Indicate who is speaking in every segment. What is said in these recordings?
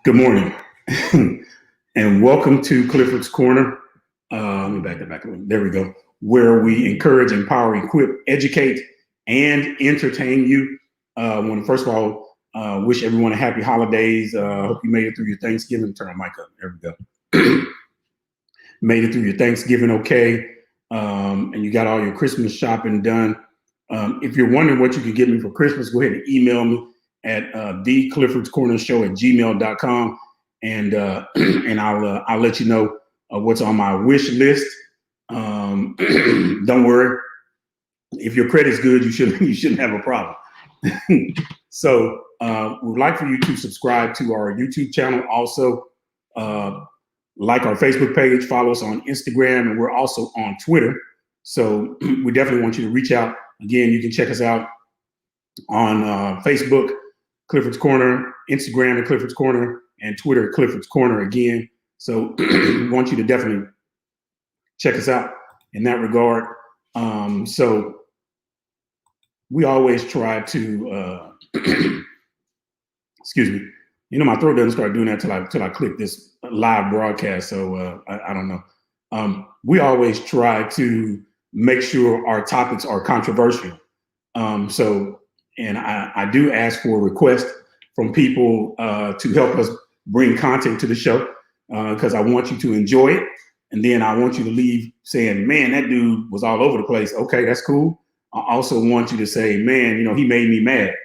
Speaker 1: Good morning, and welcome to Clifford's Corner. Let me back that back. There we go. Where we encourage, empower, equip, educate, and entertain you. I want to first of all wish everyone a happy holidays. Hope you made it through your Thanksgiving. Turn my mic up. There we go. Made it through your Thanksgiving okay, and you got all your Christmas shopping done. If you're wondering what you can get me for Christmas, go ahead and email me at thecliffordcornershow@gmail.com, and and I'll let you know what's on my wish list. Don't worry, if your credit's good, you shouldn't have a problem. So we'd like for you to subscribe to our YouTube channel. Also, like our Facebook page, follow us on Instagram, and we're also on Twitter. So we definitely want you to reach out. Again, you can check us out on Facebook, Clifford's Corner, Instagram at Clifford's Corner, and Twitter at Clifford's Corner again. So we want you to definitely check us out in that regard. So we always try to, excuse me, you know, my throat doesn't start doing that till I click this live broadcast. So I don't know. We always try to make sure our topics are controversial. And I do ask for requests from people to help us bring content to the show because I want you to enjoy it. And then I want you to leave saying, man, that dude was all over the place. Okay, that's cool. I also want you to say, man, you know, he made me mad.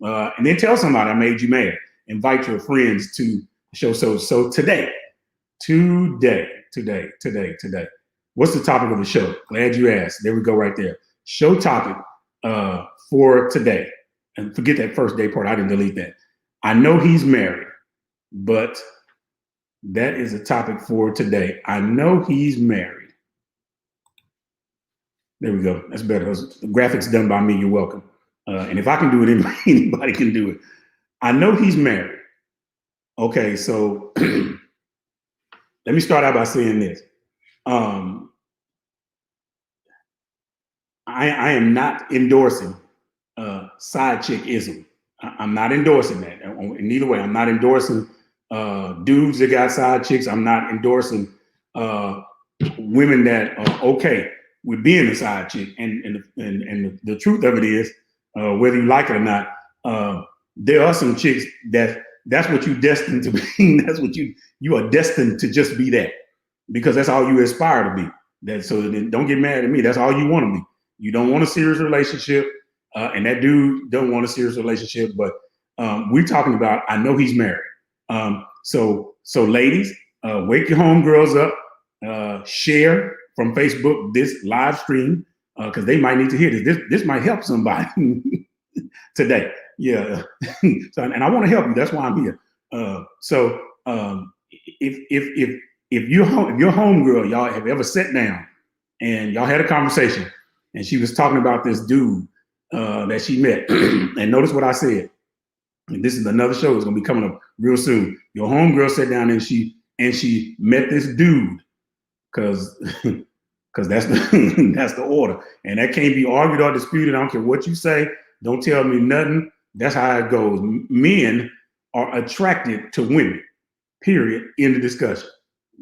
Speaker 1: And then tell somebody I made you mad. Invite your friends to the show. So today, what's the topic of the show? Glad you asked. There we go right there. Show topic for today. And forget that first day part. I didn't delete that. I know he's married, but that is a topic for today. I know he's married. There we go. That's better. The graphics done by me. You're welcome. And if I can do it, anybody can do it. I know he's married. Okay, so let me start out by saying this. I am not endorsing side chickism. I'm not endorsing that. In either way, I'm not endorsing dudes that got side chicks. I'm not endorsing women that are okay with being a side chick. And the truth of it is, whether you like it or not, there are some chicks that's what you're destined to be. That's what you are destined to just be that, because that's all you aspire to be. So don't get mad at me. That's all you want to be. You don't want a serious relationship, and that dude don't want a serious relationship. But we're talking about, I know he's married. So ladies, wake your homegirls up. Share from Facebook this live stream because they might need to hear this. This might help somebody today. Yeah. So, and I want to help you. That's why I'm here. If your homegirl, y'all have ever sat down and y'all had a conversation, and she was talking about this dude that she met, and notice what I said. And this is another show that's gonna be coming up real soon. Your homegirl sat down and she met this dude, because that's the order, and that can't be argued or disputed. I don't care what you say. Don't tell me nothing. That's how it goes. Men are attracted to women. Period. End of discussion.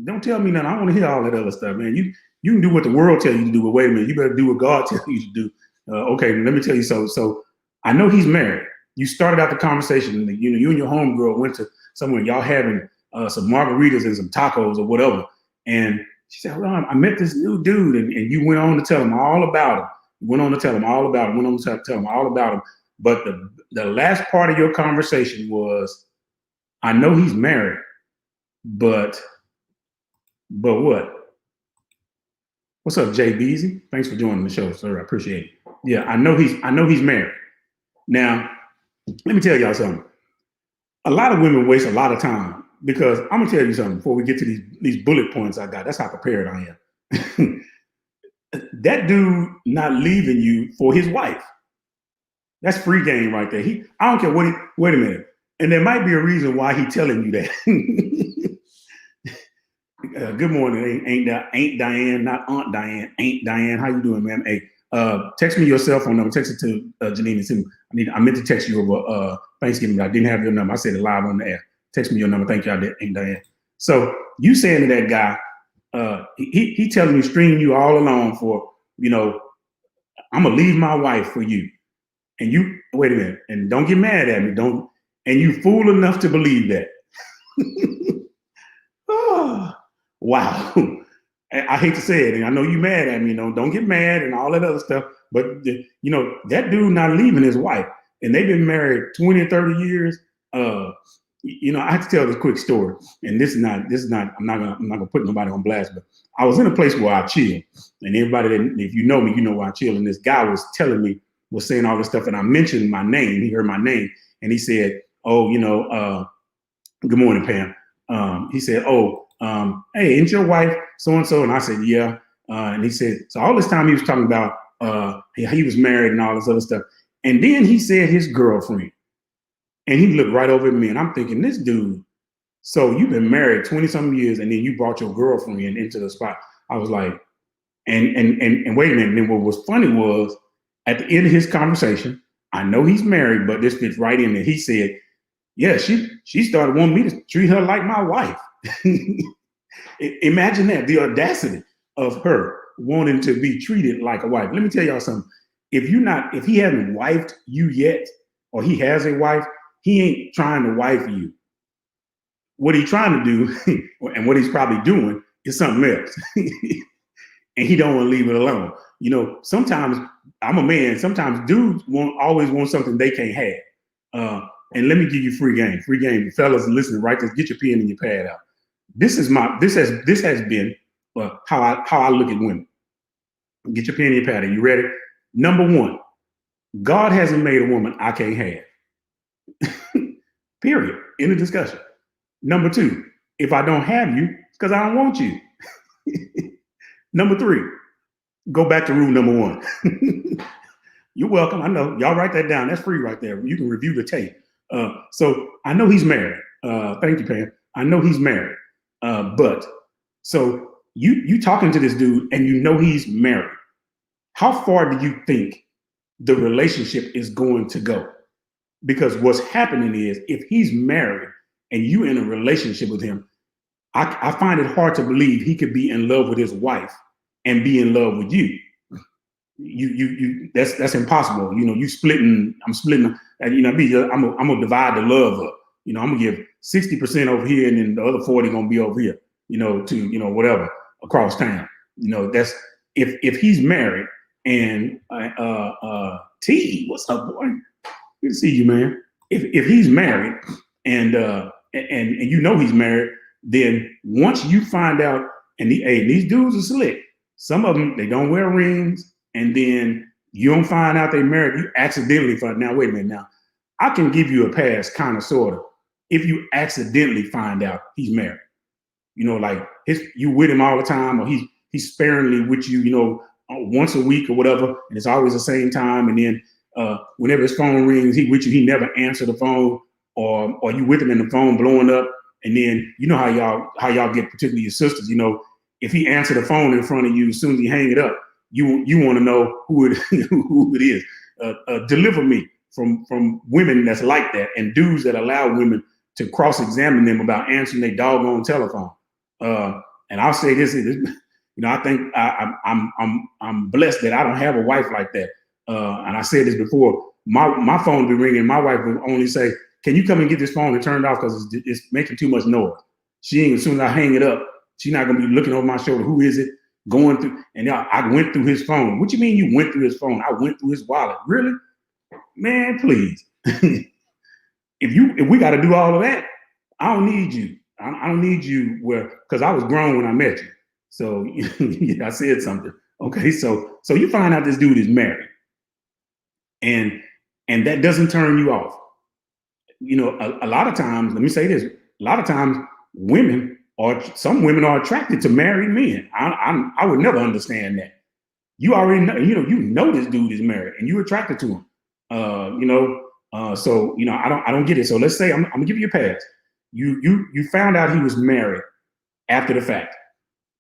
Speaker 1: Don't tell me nothing. I want to hear all that other stuff, man. You can do what the world tells you to do, but wait a minute, you better do what God tells you to do. Okay, let me tell you. So I know he's married. You started out the conversation. You and your homegirl went to somewhere. Y'all having some margaritas and some tacos or whatever. And she said, "Well, I met this new dude," and you went on to tell him all about him. Went on to tell him all about him. Went on to tell him all about him. But the last part of your conversation was, "I know he's married, but what?" What's up, Jay Beasy? Thanks for joining the show, sir. I appreciate it. Yeah, I know he's married. Now, let me tell y'all something. A lot of women waste a lot of time, because I'm gonna tell you something before we get to these bullet points I got. That's how prepared I am. That dude not leaving you for his wife. That's free game right there. I don't care what wait a minute. And there might be a reason why he telling you that. Good morning, ain't Diane, not Aunt Diane, Ain't Diane. How you doing, ma'am? Hey, text me your cell phone number. Text it to Janine and Sue. I meant to text you over Thanksgiving, but I didn't have your number. I said it live on the air. Text me your number. Thank you, Aunt Diane. So you saying to that guy, he telling you, stringing you all along for, I'm gonna leave my wife for you. And you, wait a minute, and don't get mad at me. And you fool enough to believe that. Oh, wow. I hate to say it, and I know you mad at me, don't get mad and all that other stuff. But that dude not leaving his wife, and they've been married 20 or 30 years. I have to tell this quick story, and this is not. I'm not gonna put nobody on blast, but I was in a place where I chill, and everybody that, if you know me, you know where I chill. And this guy was saying all this stuff, and I mentioned my name. He heard my name, and he said, "Oh, good morning, Pam." He said, "Oh, hey, ain't your wife so and so?" And I said, "Yeah." And he said, so all this time he was talking about he was married and all this other stuff, and then he said his girlfriend. And he looked right over at me, and I'm thinking, this dude, so you've been married 20-something years, and then you brought your girlfriend into the spot. I was like, and wait a minute. And then what was funny was, at the end of his conversation, I know he's married, but this fits right in there. He said, yeah, she started wanting me to treat her like my wife. Imagine that, the audacity of her wanting to be treated like a wife. Let me tell y'all something. If he hasn't wifed you yet, or he has a wife, he ain't trying to wife you. What he's trying to do, and what he's probably doing, is something else. And he don't want to leave it alone. Sometimes, I'm a man, sometimes dudes always want something they can't have. And let me give you free game. Free game. Fellas listening, right? Just get your pen and your pad out. This has been how I look at women. Get your pen and your pad. Are you ready? Number one, God hasn't made a woman I can't have. Period. End of discussion. Number two, if I don't have you, it's because I don't want you. Number three, go back to rule number one. You're welcome. I know. Y'all write that down. That's free right there. You can review the tape. So I know he's married. Thank you, Pam. I know he's married. But so you talking to this dude and you know he's married. How far do you think the relationship is going to go? Because what's happening is, if he's married and you in a relationship with him, I find it hard to believe he could be in love with his wife and be in love with you. That's impossible. You splitting. I'm splitting. I'm gonna divide the love up. I'm gonna give 60% over here, and then the other 40 gonna be over here. To whatever across town. That's if he's married and T, what's up, boy? Good to see you, man. If he's married and he's married, then once you find out, and these dudes are slick. Some of them, they don't wear rings, and then you don't find out they married. You accidentally find. Now wait a minute. Now I can give you a pass, kind of, sort of, if you accidentally find out he's married. Like you with him all the time, or he's sparingly with you, once a week or whatever, and it's always the same time, and then whenever his phone rings, he with you, he never answer the phone, or you with him in the phone blowing up, and then how y'all get, particularly your sisters, if he answer the phone in front of you, as soon as he hang it up, you want to know who it is. Deliver me from women that's like that, and dudes that allow women to cross-examine them about answering their doggone telephone. And I'll say this, I think I'm blessed that I don't have a wife like that. And I said this before, my phone will be ringing. My wife will only say, can you come and get this phone and turn it off because it's making too much noise. She ain't, as soon as I hang it up, she's not going to be looking over my shoulder. Who is it? Going through. And I went through his phone. What you mean you went through his phone? I went through his wallet. Really? Man, please. If we got to do all of that, I don't need you. I don't need you because I was grown when I met you. So I said something. Okay, so you find out this dude is married, and that doesn't turn you off. A lot of times, let me say this: a lot of times, some women are attracted to married men. I would never understand that. You already know, you know this dude is married, and you're attracted to him. So I don't get it. So let's say I'm gonna give you a pass. You found out he was married after the fact.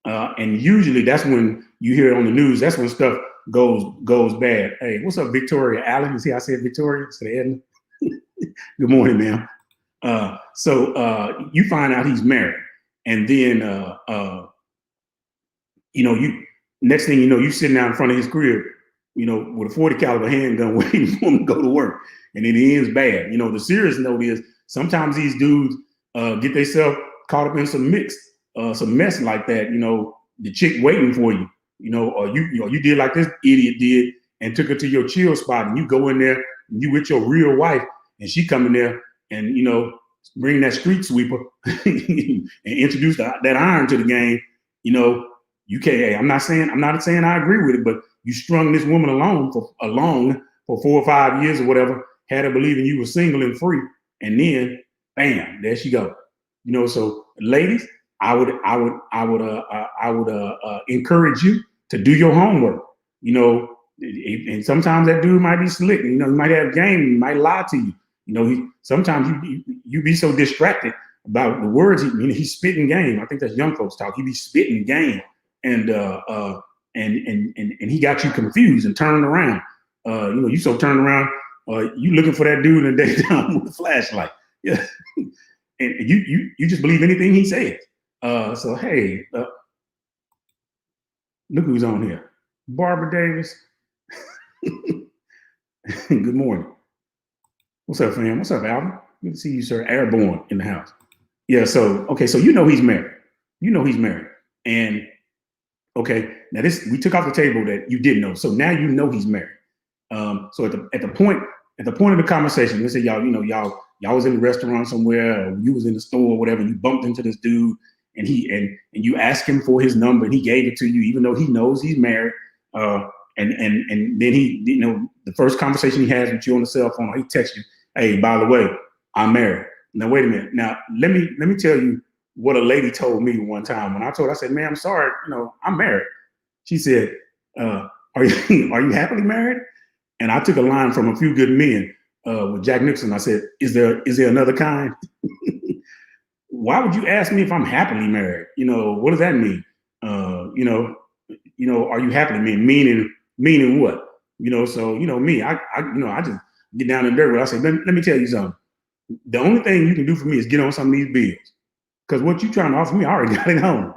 Speaker 1: And usually that's when you hear it on the news. That's when stuff goes bad. Hey, what's up, Victoria Allen? You see, I said Victoria instead of Edna. Good morning, ma'am. So you find out he's married, and then you next thing you know, you sitting out in front of his crib, with a 40 caliber handgun waiting for him to go to work, and then it ends bad. The serious note is sometimes these dudes get themselves caught up in some mess like that. The chick waiting for you, or you did like this idiot did and took her to your chill spot, and you go in there and you with your real wife, and she come in there and bring that street sweeper and introduce that iron to the game. You can't. Hey, I'm not saying I agree with it, but you strung this woman along for 4 or 5 years or whatever, had her believing you were single and free, and then bam, there she go. So ladies, I would encourage you to do your homework. And sometimes that dude might be slick. He might have game. He might lie to you. Sometimes you be so distracted about the words. He's spitting game. I think that's young folks talk. He be spitting game, and he got you confused and turned around. You so turned around. You looking for that dude in the daytime with a flashlight. Yeah, and you just believe anything he says. So hey, look who's on here, Barbara Davis. Good morning. What's up, fam? What's up, Alvin? Good to see you, sir. Airborne in the house. Yeah. So okay. So he's married. He's married. And okay, now we took off the table that you didn't know. So now he's married. So at the point of the conversation, let's say y'all was in the restaurant somewhere, or you was in the store or whatever, and you bumped into this dude, and you asked him for his number, and he gave it to you, even though he knows he's married. And then he, the first conversation he has with you on the cell phone, he texts you, "Hey, by the way, I'm married." Now wait a minute. Now let me tell you what a lady told me one time. When I told her, I said, "Man, I'm sorry, I'm married." She said, "Are you happily married?" And I took a line from A Few Good Men with Jack Nicholson. I said, "Is there another kind?" Why would you ask me if I'm happily married? What does that mean? Are you happily married? Meaning what? So me, I just get down in the dirt. I say, let me tell you something. The only thing you can do for me is get on some of these bills, because what you trying to offer me, I already got it home.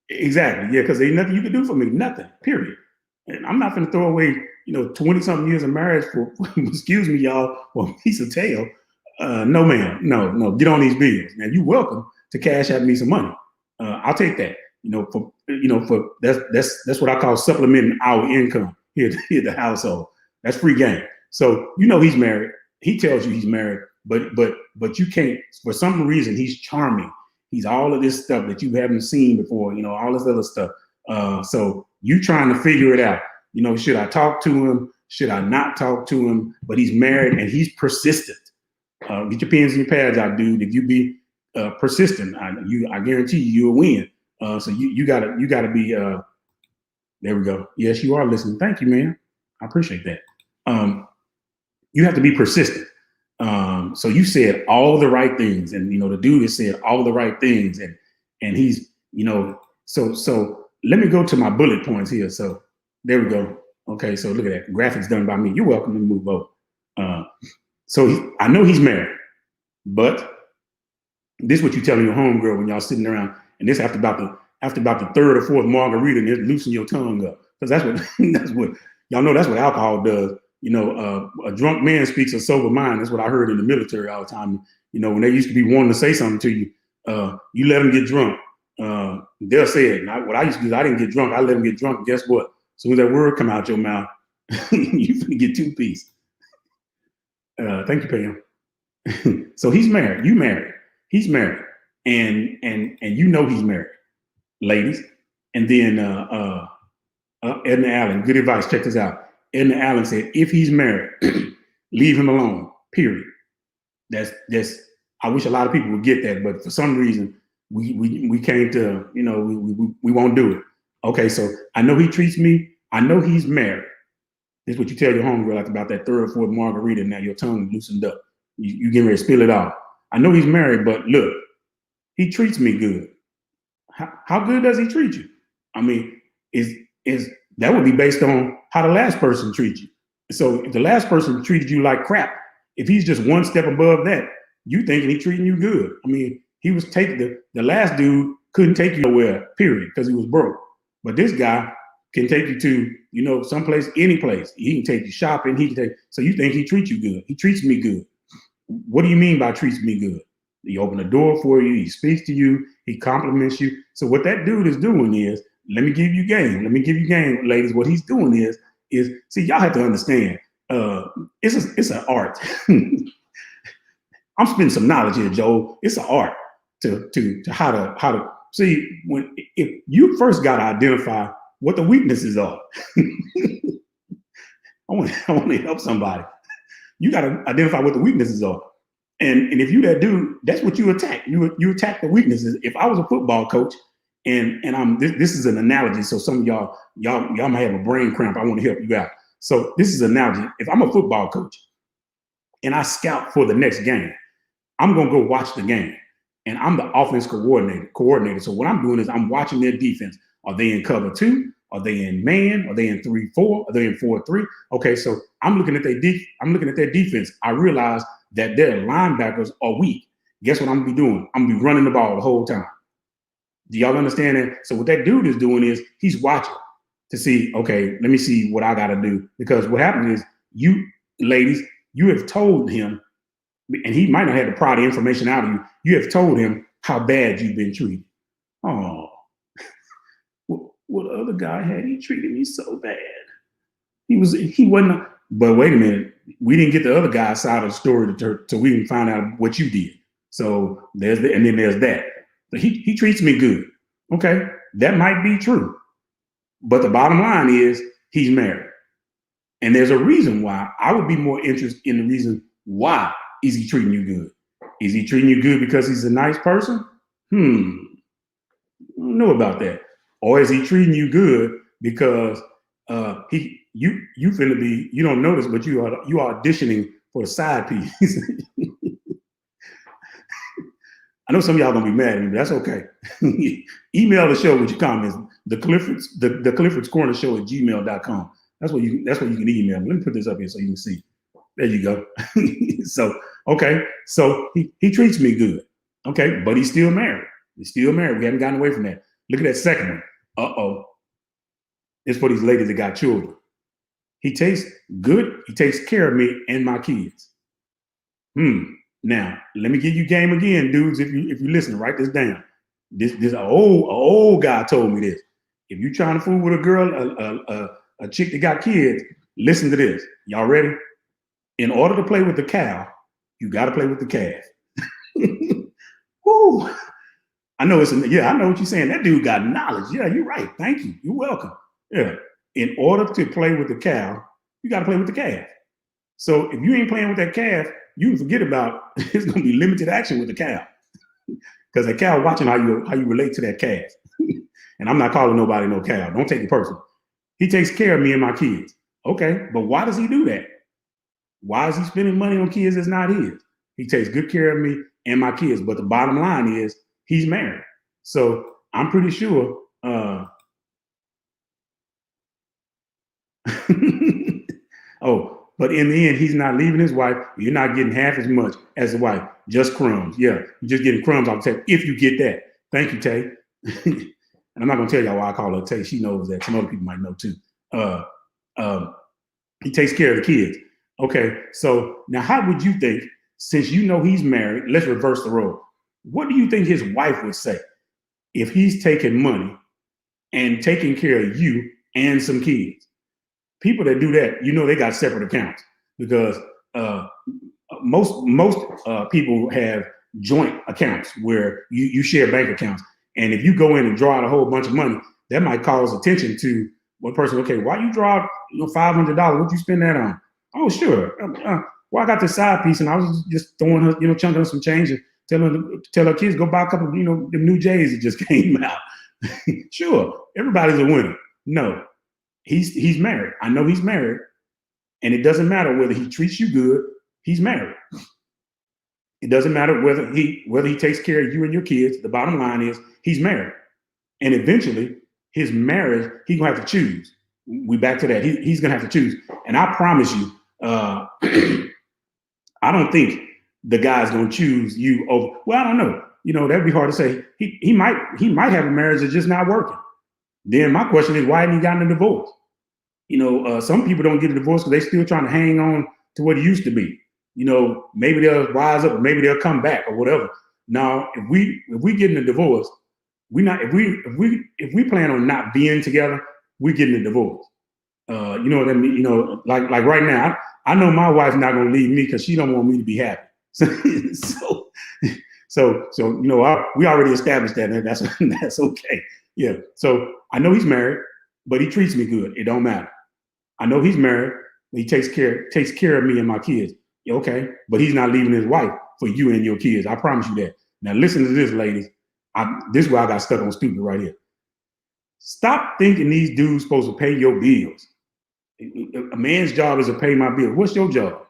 Speaker 1: Exactly, yeah, because ain't nothing you can do for me, nothing. Period. And I'm not going to throw away 20-something years of marriage for excuse me, y'all, for a piece of tail. No, ma'am, no. Get on these bills. Now you're welcome to cash out me some money. I'll take that. For that's what I call supplementing our income here at the household. That's free game. So he's married. He tells you he's married, but you can't, for some reason, he's charming. He's all of this stuff that you haven't seen before. All this other stuff. So you trying to figure it out. Should I talk to him? Should I not talk to him? But he's married and he's persistent. Get your pens and your pads out, dude. If you be persistent, I guarantee you'll win. So you gotta be. There we go. Yes, you are listening. Thank you, man. I appreciate that. You have to be persistent. So you said all the right things, and the dude has said all the right things, and he's So let me go to my bullet points here. So there we go. Okay, so look at that. Graphics done by me. You're welcome to move over. So I know he's married, but this is what you telling your homegirl when y'all sitting around, and this after about the third or fourth margarita, and it loosen your tongue up, because that's what y'all know. That's what alcohol does. A drunk man speaks a sober mind. That's what I heard in the military all the time. When they used to be wanting to say something to you, you let them get drunk. They'll say it. What I used to do is I didn't get drunk. I let them get drunk. And guess what? As soon as that word come out your mouth, you're gonna get 2 pieces. Thank you, Pam. So he's married. You married. He's married, and he's married, ladies. And then Edna Allen, good advice. Check this out. Edna Allen said, if he's married, leave him alone. Period. That's. I wish a lot of people would get that, but for some reason we came to we won't do it. Okay, so I know he treats me. I know he's married. This is what you tell your homegirl about that third or fourth margarita. Now your tongue loosened up. You getting ready to spill it out. I know he's married, but look, he treats me good. How good does he treat you? I mean, is that would be based on how the last person treats you. So if the last person treated you like crap, If he's just one step above that, you thinking he treating you good. I mean, he was taking the last dude couldn't take you nowhere, period, because he was broke. But this guy can take you to, someplace, any place. He can take you shopping. So you think he treats you good. He treats me good. What do you mean by treats me good? He opened the door for you. He speaks to you. He compliments you. So what that dude is doing is, let me give you game. Let me give you game, ladies. What he's doing is see, y'all have to understand. It's an art. I'm spending some knowledge here, Joel. It's an art to how to see if you first got to identify what the weaknesses are. I want to help somebody. You got to identify what the weaknesses are. And if you that dude, that's what you attack. You attack the weaknesses. If I was a football coach, and this is an analogy, so some of y'all might have a brain cramp. I want to help you out. So this is an analogy. If I'm a football coach and I scout for the next game, I'm gonna go watch the game, and I'm the offense coordinator. So what I'm doing is I'm watching their defense. Are they in cover 2? Are they in man? Are they in 3-4? Are they in 4-3? Okay, so I'm looking at their defense. I realize that their linebackers are weak. Guess what I'm gonna be doing? I'm gonna be running the ball the whole time. Do y'all understand that? So what that dude is doing is he's watching to see, okay, let me see what I gotta do. Because what happens is you, ladies, you have told him, and he might not have to pry the information out of you. You have told him how bad you've been treated. Oh, well, the other guy he treated me so bad. He wasn't. But wait a minute, we didn't get the other guy's side of the story till we didn't find out what you did. So there's and then there's that. But he treats me good. Okay, that might be true. But the bottom line is he's married. And there's a reason why. I would be more interested in the reason why is he treating you good. Is he treating you good because he's a nice person? I don't know about that. Or is he treating you good because you finna be, you don't notice, but you are auditioning for a side piece. I know some of y'all gonna be mad at me, but that's okay. Email the show with your comments. The Clifford's Corner Show at gmail.com. That's what you can email me. Let me put this up here so you can see. There you go. So, okay. So he treats me good. Okay, but he's still married. He's still married. We haven't gotten away from that. Look at that second one. Uh-oh. It's for these ladies that got children. He takes care of me and my kids. Now, let me give you game again, dudes. If you listen, write this down. This old guy told me this. If you trying to fool with a girl, a chick that got kids, listen to this. Y'all ready? In order to play with the cow, you got to play with the calf. Woo! I know I know what you're saying. That dude got knowledge. Yeah, you're right. Thank you. You're welcome. Yeah. In order to play with the cow, you got to play with the calf. So if you ain't playing with that calf, you can forget about it's going to be limited action with the cow, because the cow watching how you relate to that calf. And I'm not calling nobody no cow. Don't take it personal. He takes care of me and my kids. Okay, but why does he do that? Why is he spending money on kids that's not his? He takes good care of me and my kids. But the bottom line is he's married. So I'm pretty sure. But in the end, he's not leaving his wife. You're not getting half as much as the wife. Just crumbs. Yeah, you're just getting crumbs off the table if you get that. Thank you, Tay. And I'm not going to tell y'all why I call her Tay. She knows that. Some other people might know too. He takes care of the kids. Okay, so now how would you think, since you know he's married, let's reverse the role. What do you think his wife would say if he's taking money and taking care of you and some kids? People that do that, they got separate accounts, because most people have joint accounts where you share bank accounts. And if you go in and draw out a whole bunch of money, that might cause attention to one person. Okay, why you draw $500? What you spend that on? Oh, sure. Well, I got this side piece, and I was just throwing her, chunking her some change and tell her kids go buy a couple, the new J's that just came out. Sure, everybody's a winner. No, he's married. I know he's married, and it doesn't matter whether he treats you good. He's married. It doesn't matter whether he takes care of you and your kids. The bottom line is he's married, and eventually his marriage, he's gonna have to choose. We back to that. He's gonna have to choose, and I promise you, I don't think the guy's gonna choose you over. Well, I don't know. That'd be hard to say. He might have a marriage that's just not working. Then my question is, why hasn't he gotten a divorce? Some people don't get a divorce because they're still trying to hang on to what it used to be. Maybe they'll rise up, or maybe they'll come back, or whatever. Now, if we getting a divorce, we not if we plan on not being together, we're getting a divorce. You know what I mean? Like right now, I know my wife's not gonna leave me because she don't want me to be happy. So we already established that, and that's okay. Yeah. So I know he's married, but he treats me good. It don't matter. I know he's married. He takes care of me and my kids. Okay, but he's not leaving his wife for you and your kids. I promise you that. Now listen to this, ladies. This is where I got stuck on stupid right here. Stop thinking these dudes supposed to pay your bills. A man's job is to pay my bills. What's your job?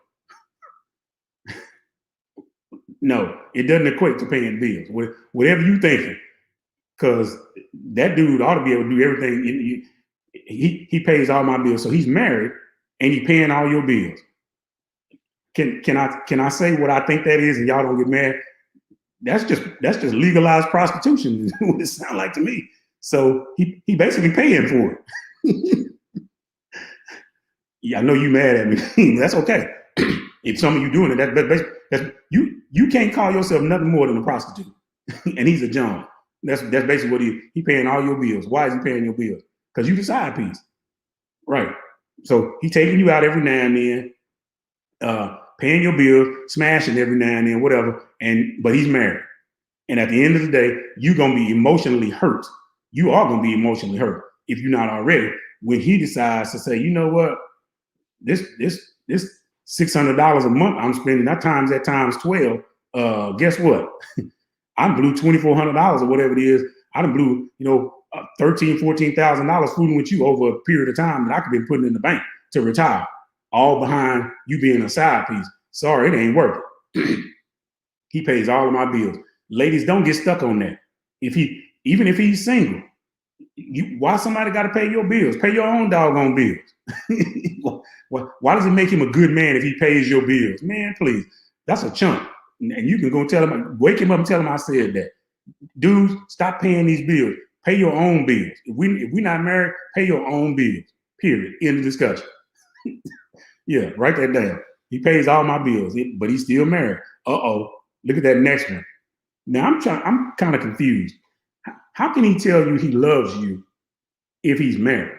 Speaker 1: No, it doesn't equate to paying bills. Whatever you thinking, because that dude ought to be able to do everything. He pays all my bills, so he's married and he's paying all your bills. Can I say what I think that is, and y'all don't get mad? That's just legalized prostitution. Is what it sounds like to me. So he basically paying for it. Yeah, I know you mad at me. That's okay. If some of you doing it, that's you can't call yourself nothing more than a prostitute. And he's a John. That's basically what he paying all your bills. Why is he paying your bills? Because you the side piece, right? So he taking you out every now and then, paying your bills, smashing every now and then, whatever. But he's married, and at the end of the day, you're gonna be emotionally hurt. You are gonna be emotionally hurt if you're not already. When he decides to say, you know what, this $600 a month I'm spending, that times 12. Guess what? I blew $2,400 or whatever it is. I done blew, $13,000-14,000 fooling with you over a period of time that I could be putting in the bank to retire, all behind you being a side piece. Sorry, it ain't worth it. He pays all of my bills. Ladies, don't get stuck on that. Even if he's single, why somebody got to pay your bills? Pay your own doggone bills. Why does it make him a good man if he pays your bills? Man, please, that's a chump. And you can go tell him, wake him up and tell him I said that. Dudes, stop paying these bills. Pay your own bills. If we're not married, pay your own bills. Period. End of discussion. Yeah, write that down. He pays all my bills, but he's still married. Look at that next one. Now I'm kind of confused. How can he tell you he loves you if he's married?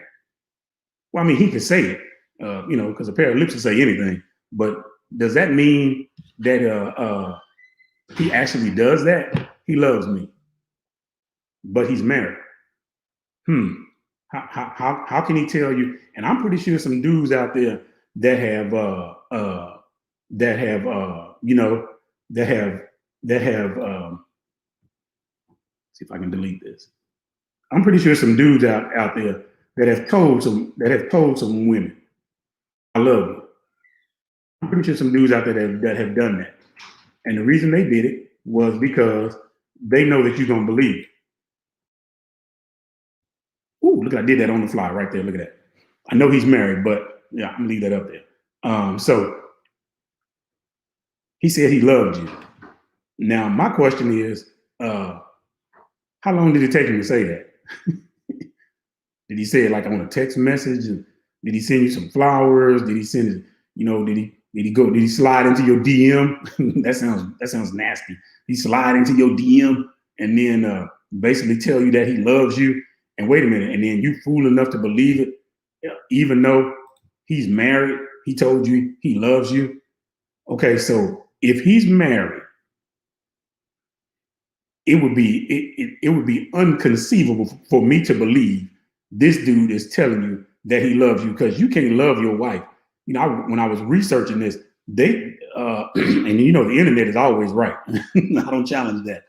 Speaker 1: Well, I mean, he can say it, because a pair of lips will say anything. But does that mean that he actually does that? He loves me, but he's married. How can he tell you? And I'm pretty sure some dudes out there that have see if I can delete this. I'm pretty sure some dudes out there that have told some women, I love you. I'm pretty sure some dudes out there that have done that. And the reason they did it was because they know that you're gonna believe it. Ooh, look, I did that on the fly right there. Look at that. I know he's married, but yeah, I'm gonna leave that up there. So he said he loved you. Now my question is, how long did it take him to say that? Did he say it like on a text message? Did he send you some flowers? Did he send it? Did he slide into your DM? that sounds nasty. He slide into your DM and then basically tell you that he loves you. And wait a minute, and then you fool enough to believe it, even though he's married. He told you he loves you. Okay, so if he's married, it would be inconceivable for me to believe this dude is telling you that he loves you, because you can't love your wife. When I was researching this, and the internet is always right. I don't challenge that.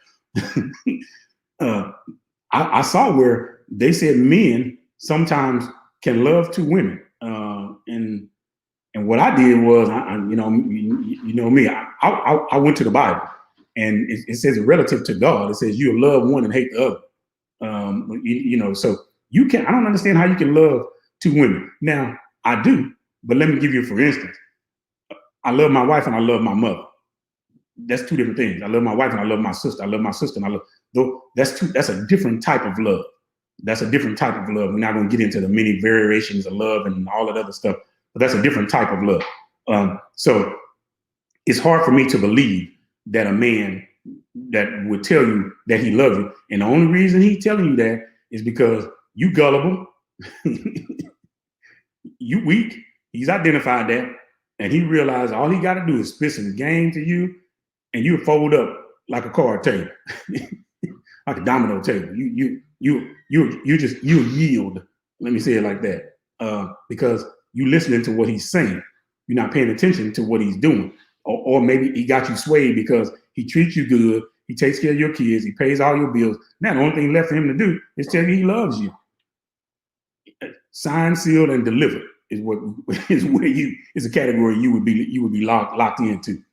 Speaker 1: I saw where they said men sometimes can love two women, and what I did was, me, I went to the Bible, and it says relative to God, it says you love one and hate the other. So you can. I don't understand how you can love two women. Now I do, but let me give you, for instance, I love my wife and I love my mother. That's two different things. I love my wife and I love my sister. I love my sister and I love, though that's a different type of love. That's a different type of love. We're not going to get into the many variations of love and all that other stuff, but that's a different type of love. So it's hard for me to believe that a man that would tell you that he loves you, and the only reason he's telling you that is because you gullible, you weak. He's identified that, and he realized all he got to do is spit some game to you, and you fold up like a card table, like a domino table. You yield. Let me say it like that, because you listening to what he's saying. You're not paying attention to what he's doing, or maybe he got you swayed because he treats you good. He takes care of your kids. He pays all your bills. Now the only thing left for him to do is tell you he loves you. Signed, sealed, and delivered is what is where you is a category you would be locked into.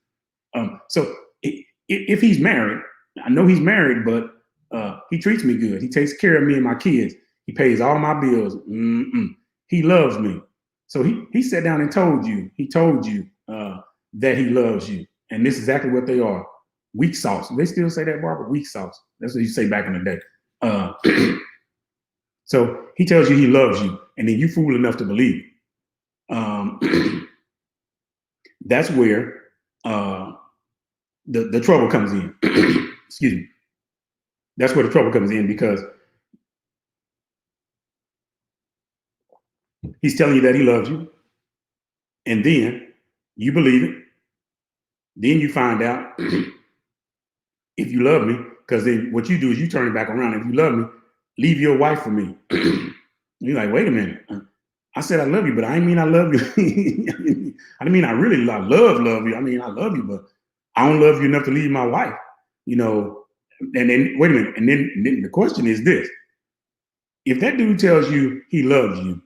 Speaker 1: So if he's married, I know he's married, but he treats me good. He takes care of me and my kids. He pays all my bills. He loves me. So he sat down and told you. He told you that he loves you, and this is exactly what they are. Weak sauce. They still say that, Barbara? Weak sauce. That's what you say back in the day. So he tells you he loves you, and then you fool enough to believe it. That's where the trouble comes in. Excuse me. That's where the trouble comes in, because he's telling you that he loves you, and then you believe it. Then you find out if you love me, because then what you do is you turn it back around. If you love me, leave your wife for me. You're like, wait a minute. I said I love you, but I didn't mean I love you. I didn't mean I really love you. I mean, I love you, but I don't love you enough to leave my wife. You know, and then wait a minute. And then the question is this: if that dude tells you he loves you,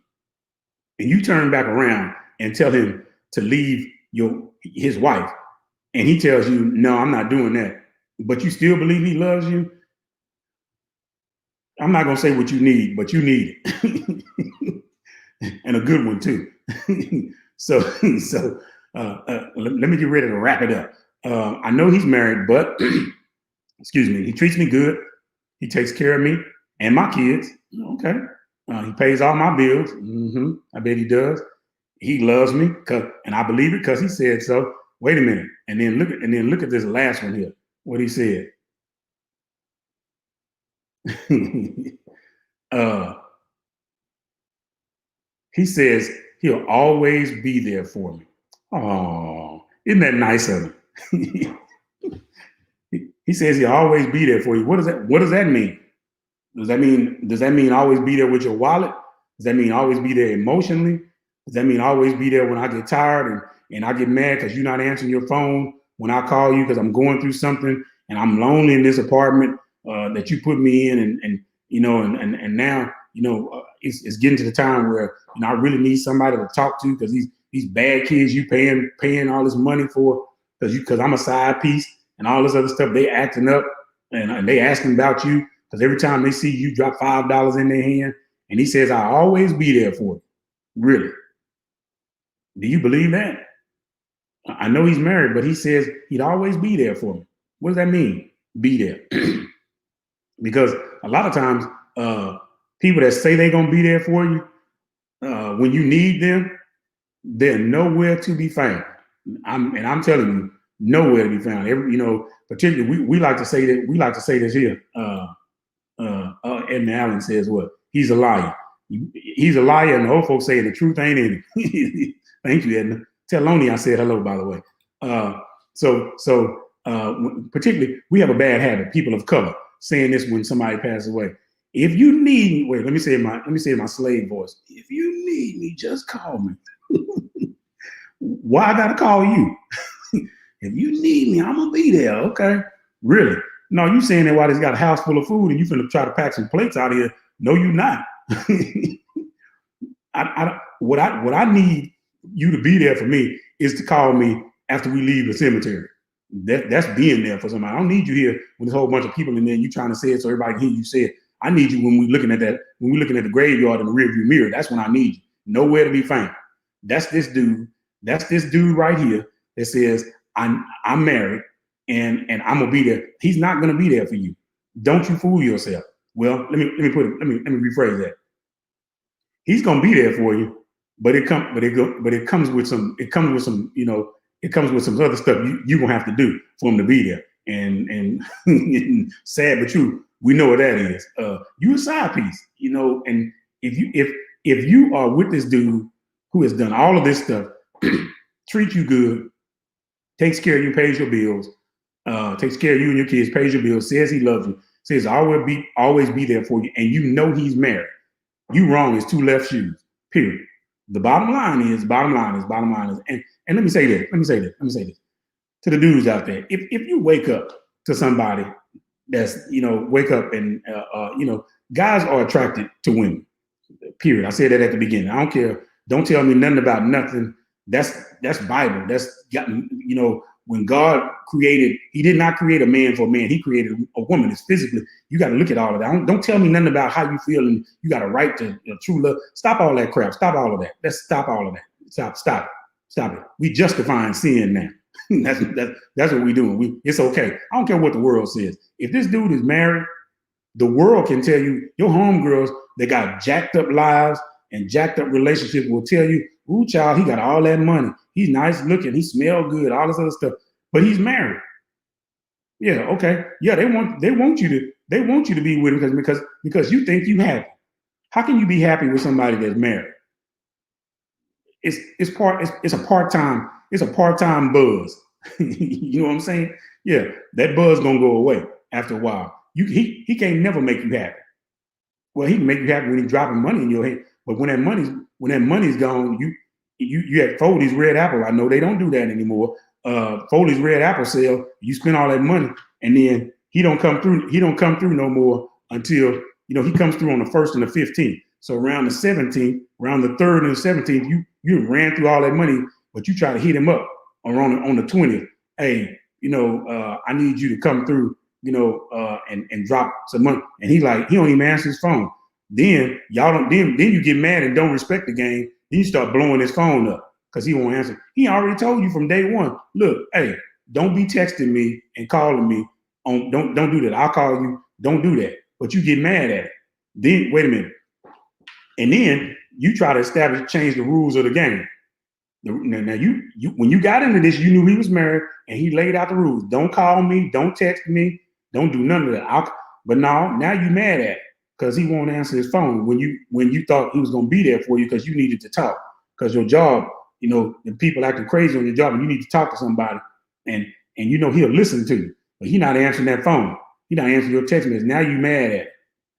Speaker 1: and you turn back around and tell him to leave his wife, and he tells you, no, I'm not doing that, but you still believe he loves you, I'm not going to say what you need, but you need it. And a good one too. So let me get ready to wrap it up. I know he's married, but excuse me, he treats me good. He takes care of me and my kids. Okay. He pays all my bills. I bet he does. He loves me, and I believe it because he said so. Wait a minute, and then look at this last one here. What he said. He says he'll always be there for me. Oh, isn't that nice of him? He says he'll always be there for you. What does that mean? Does that mean always be there with your wallet? Does that mean always be there emotionally? Does that mean always be there when I get tired and I get mad because you're not answering your phone when I call you because I'm going through something and I'm lonely in this apartment that you put me in, and you know, and now, you know, it's getting to the time where, you know, I really need somebody to talk to because these bad kids you paying all this money for because I'm a side piece and all this other stuff, they acting up and they asking about you because every time they see you drop $5 in their hand, and he says I'll always be there for you. Really? Do you believe that? I know he's married, but he says he'd always be there for me. What does that mean? Be there. Because a lot of times, people that say they're gonna be there for you, when you need them, they're nowhere to be found. I'm telling you, nowhere to be found. Particularly we like to say that. We like to say this here. Edna Allen says what? He's a liar. He's a liar, and the old folks saying the truth ain't in it. Thank you, Edna. Tell Lonnie I said hello, by the way. Particularly, we have a bad habit, people of color, saying this when somebody passes away. If you need me, wait, let me say it my slave voice. If you need me, just call me. Why I gotta call you? If you need me, I'm gonna be there. Okay, really? No, you saying that while he's got a house full of food and you finna try to pack some plates out of here? No, you not. What I need you to be there for me is to call me after we leave the cemetery. That's being there for somebody. I don't need you here with a whole bunch of people and then you trying to say it so everybody can hear you say it. I need you when we're looking at the graveyard in the rearview mirror. That's when I need you. Nowhere to be found. That's this dude. That's this dude right here that says, I'm married and I'm gonna be there. He's not gonna be there for you. Don't you fool yourself. Well, let me rephrase that. He's gonna be there for you, but it comes with some it comes with some other stuff you gonna have to do for him to be there. And sad but true, we know what that is. You a side piece, and if you are with this dude who has done all of this stuff, treats you good, takes care of you, pays your bills, takes care of you and your kids, pays your bills, says he loves you, says always be there for you, and you know he's married, you wrong. It's two left shoes. Period. The bottom line is, and let me say this to the dudes out there. If you wake up to somebody that's, wake up and, guys are attracted to women. Period. I said that at the beginning. I don't care. Don't tell me nothing about nothing. That's Bible. That's, when God created, he did not create a man for a man. He created a woman. It's physically, you got to look at all of that. Don't tell me nothing about how you feel and you got a right to true love. Stop all that crap. Stop all of that. Let's stop all of that. Stop it. We justifying sin now. That's what we doing. It's okay. I don't care what the world says. If this dude is married, the world can tell you, your homegirls, they got jacked up lives and jacked up relationships will tell you, ooh, child, he got all that money. He's nice looking. He smell good, all this other stuff. But he's married. Yeah, okay. Yeah, they want you to be with him because you think you happy. How can you be happy with somebody that's married? It's a part-time buzz. You know what I'm saying? Yeah, that buzz gonna go away after a while. He can't never make you happy. Well, he can make you happy when he's dropping money in your hand. But when that money's gone, you had Foley's Red Apple. I know they don't do that anymore. Foley's Red Apple sale, you spend all that money, and then he don't come through no more until he comes through on the 1st and the 15th. So around the 17th, around the 3rd and the 17th, you ran through all that money, but you try to hit him up on the 20th. Hey, I need you to come through, and drop some money. And he don't even answer his phone. Then then you get mad and don't respect the game. Then you start blowing his phone up because he won't answer. He already told you from day one, look, hey, don't be texting me and calling me. Don't do that. I'll call you. Don't do that. But you get mad at it. Then wait a minute. And then you try to change the rules of the game. Now you when you got into this, you knew he was married and he laid out the rules. Don't call me. Don't text me. Don't do none of that. But now you mad at it because he won't answer his phone when you thought he was going to be there for you because you needed to talk because your job, the people acting crazy on your job and you need to talk to somebody and he'll listen to you, but he's not answering that phone. He's not answering your text message. Now you mad at it.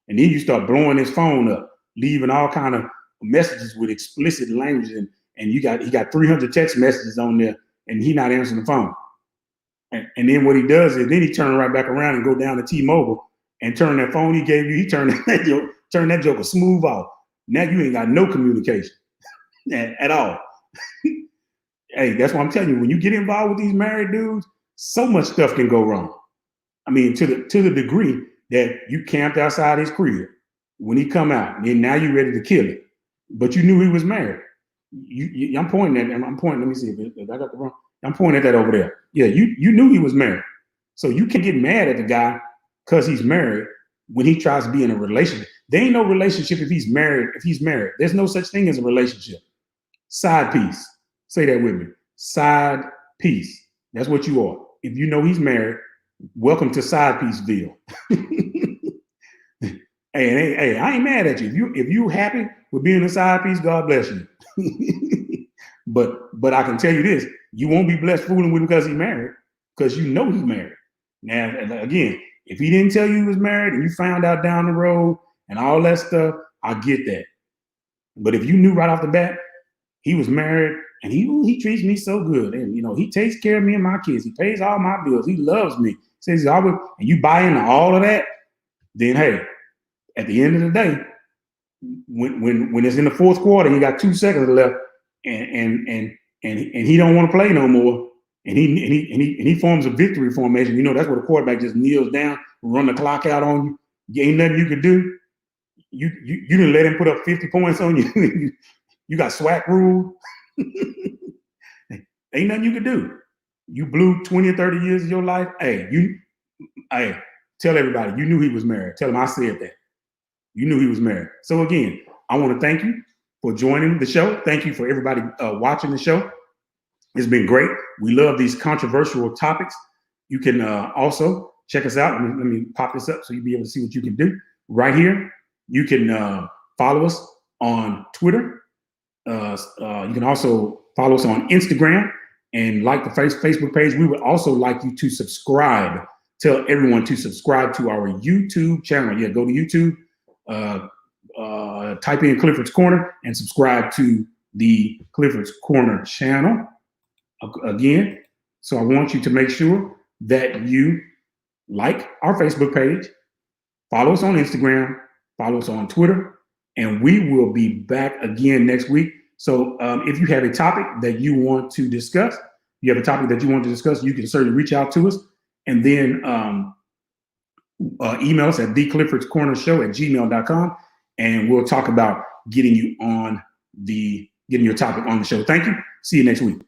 Speaker 1: And then you start blowing his phone up, leaving all kind of messages with explicit language and he got 300 text messages on there and he's not answering the phone. And then what he does is then he turn right back around and go down to T-Mobile and turn that phone he gave you, he turned that joker smooth off. Now you ain't got no communication at all. Hey, that's what I'm telling you. When you get involved with these married dudes, so much stuff can go wrong. I mean, to the degree that you camped outside his crib when he come out, and now you're ready to kill it. But you knew he was married. I'm pointing at him. Let me see if I got the wrong. I'm pointing at that over there. Yeah, you knew he was married. So you can't get mad at the guy because he's married when he tries to be in a relationship. There ain't no relationship if he's married. There's no such thing as a relationship. Side piece. Say that with me. Side piece. That's what you are. If you know he's married, welcome to Side Pieceville. Hey, I ain't mad at you. If you happy with being a side piece, God bless you. But I can tell you this, you won't be blessed fooling with him because he's married, because you know he's married. Now, again, if he didn't tell you he was married and you found out down the road and all that stuff, I get that. But if you knew right off the bat he was married and he treats me so good, and he takes care of me and my kids, he pays all my bills, he loves me, says he's always, and you buy into all of that, then hey, at the end of the day, when it's in the fourth quarter, you got 2 seconds left, and he don't want to play no more, and he forms a victory formation. That's where the quarterback just kneels down, run the clock out on you. Ain't nothing you could do. You didn't let him put up 50 points on you. You got SWAC rule. Ain't nothing you could do. you blew 20 or 30 years of your life. Hey, tell everybody you knew he was married. Tell him I said that. You knew he was married. So again, I want to thank you for joining the show. Thank you for everybody watching the show. It's been great. We love these controversial topics. You can also check us out. Let me pop this up so you'll be able to see what you can do right here. You can follow us on Twitter. You can also follow us on Instagram and like the Facebook page. We would also like you to subscribe. Tell everyone to subscribe to our YouTube channel. Yeah, go to YouTube, type in Clifford's Corner and subscribe to the Clifford's Corner channel. Again, so I want you to make sure that you like our Facebook page, follow us on Instagram, follow us on Twitter, and we will be back again next week. So if you have a topic that you want to discuss, you can certainly reach out to us, and then email us at thecliffordscornershow@gmail.com, and we'll talk about getting your topic on the show. Thank you. See you next week.